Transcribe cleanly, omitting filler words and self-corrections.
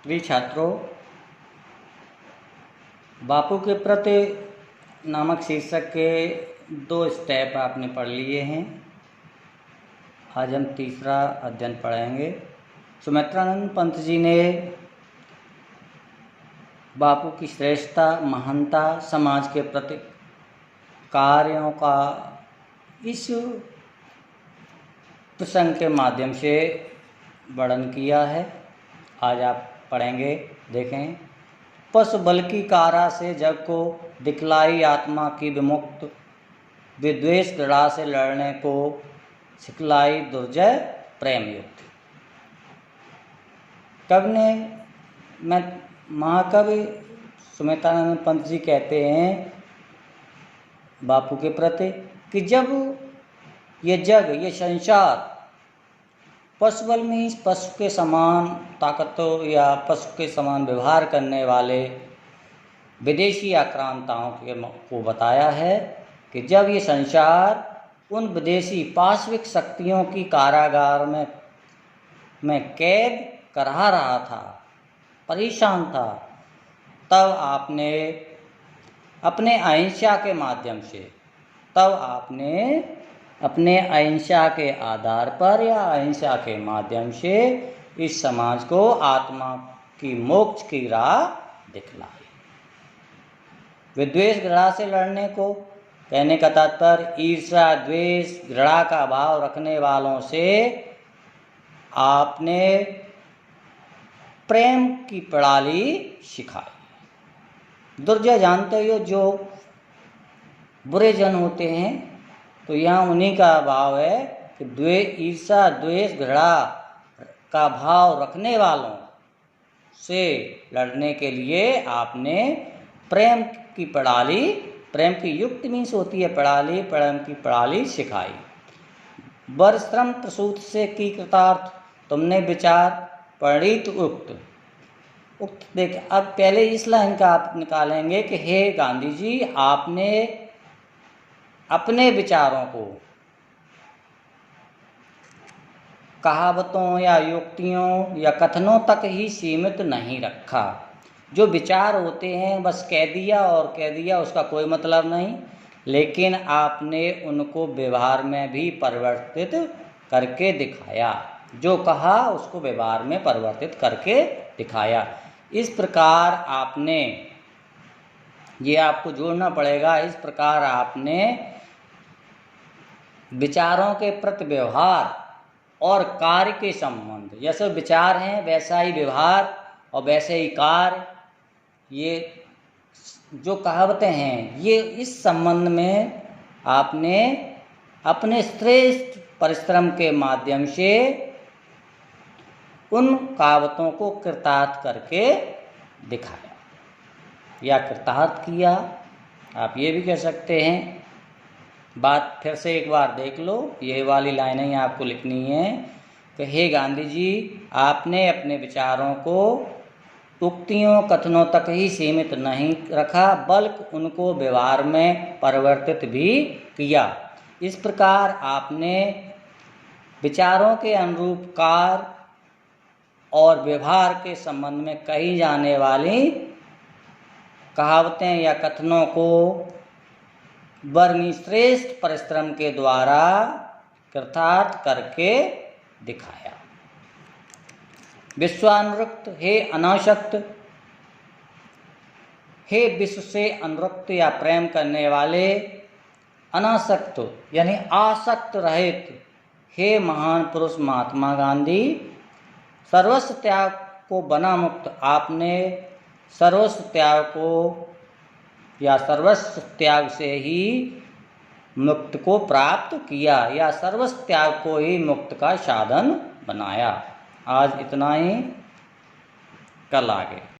प्रिय छात्रों, बापू के प्रति नामक शीर्षक के 2 स्टेप आपने पढ़ लिए हैं। आज हम तीसरा अध्ययन पढ़ेंगे। सुमित्रानंद पंत जी ने बापू की श्रेष्ठता, महानता, समाज के प्रति कार्यों का इस प्रसंग के माध्यम से वर्णन किया है। आज आप पढ़ेंगे। देखें, पशु बल की कारा से जग को दिखलाई आत्मा की विमुक्त, विद्वेष घृणा से लड़ने को सिखलाई दुर्जय प्रेम युक्त। कवि ने महाकवि सुमित्रानंद पंत जी कहते हैं बापू के प्रति कि जब ये जग, ये संसार पशु बल में पशु के समान ताकतों या पशु के समान व्यवहार करने वाले विदेशी आक्रांताओं को बताया है कि जब ये संसार उन विदेशी पाश्विक शक्तियों की कारागार में कैद करा रहा था, परेशान था, तब आपने अपने अहिंसा के माध्यम से, अपने अहिंसा के आधार पर या अहिंसा के माध्यम से इस समाज को आत्मा की मोक्ष की राह दिखलाई। विद्वेष घृणा से लड़ने को कहने का तात्पर्य ईर्ष्या, द्वेष, घृणा का भाव रखने वालों से आपने प्रेम की प्रणाली सिखाई। दुर्जय जानते हो, जो बुरे जन होते हैं, तो यहाँ उन्हीं का भाव है कि ईर्ष्या, द्वेष, घृणा का भाव रखने वालों से लड़ने के लिए आपने प्रेम की प्रणाली, प्रेम की युक्त मीन्स होती है प्रणाली, प्रेम की प्रणाली सिखाई। वर श्रम प्रसूत से की कृतार्थ, तुमने विचार परिणीत उक्त। देख, अब पहले इस लाइन का आप निकालेंगे कि हे गांधी जी, आपने अपने विचारों को कहावतों या युक्तियों या कथनों तक ही सीमित नहीं रखा। जो विचार होते हैं बस कह दिया, उसका कोई मतलब नहीं, लेकिन आपने उनको व्यवहार में भी परिवर्तित करके दिखाया। जो कहा उसको व्यवहार में परिवर्तित करके दिखाया। इस प्रकार आपने, ये आपको जोड़ना पड़ेगा, इस प्रकार आपने विचारों के प्रति व्यवहार और कार्य के संबंध, जैसे विचार हैं वैसा ही व्यवहार और वैसे ही कार्य, ये जो कहावतें हैं, ये इस संबंध में आपने अपने श्रेष्ठ परिश्रम के माध्यम से उन कहावतों को कृतार्थ करके दिखाया या कृतार्थ किया, आप ये भी कह सकते हैं। बात फिर से एक बार देख लो, ये वाली लाइनें आपको लिखनी है कि हे गांधी जी, आपने अपने विचारों को उक्तियों, कथनों तक ही सीमित नहीं रखा, बल्कि उनको व्यवहार में परिवर्तित भी किया। इस प्रकार आपने विचारों के अनुरूप कार्य और व्यवहार के संबंध में कही जाने वाली कहावतें या कथनों को वर्मी श्रेष्ठ परिश्रम के द्वारा कृतार्थ करके दिखाया। विश्वानुरक्त, हे अनासक्त, हे विश्व से अनुरक्त या प्रेम करने वाले, अनासक्त यानी आसक्त रहित, हे महान पुरुष महात्मा गांधी, सर्वस्व त्याग को बना मुक्त। आपने सर्वस्व त्याग को या सर्वस्व त्याग से ही मुक्त को प्राप्त किया या सर्वस्व त्याग को ही मुक्त का साधन बनाया। आज इतना ही, कल आगे।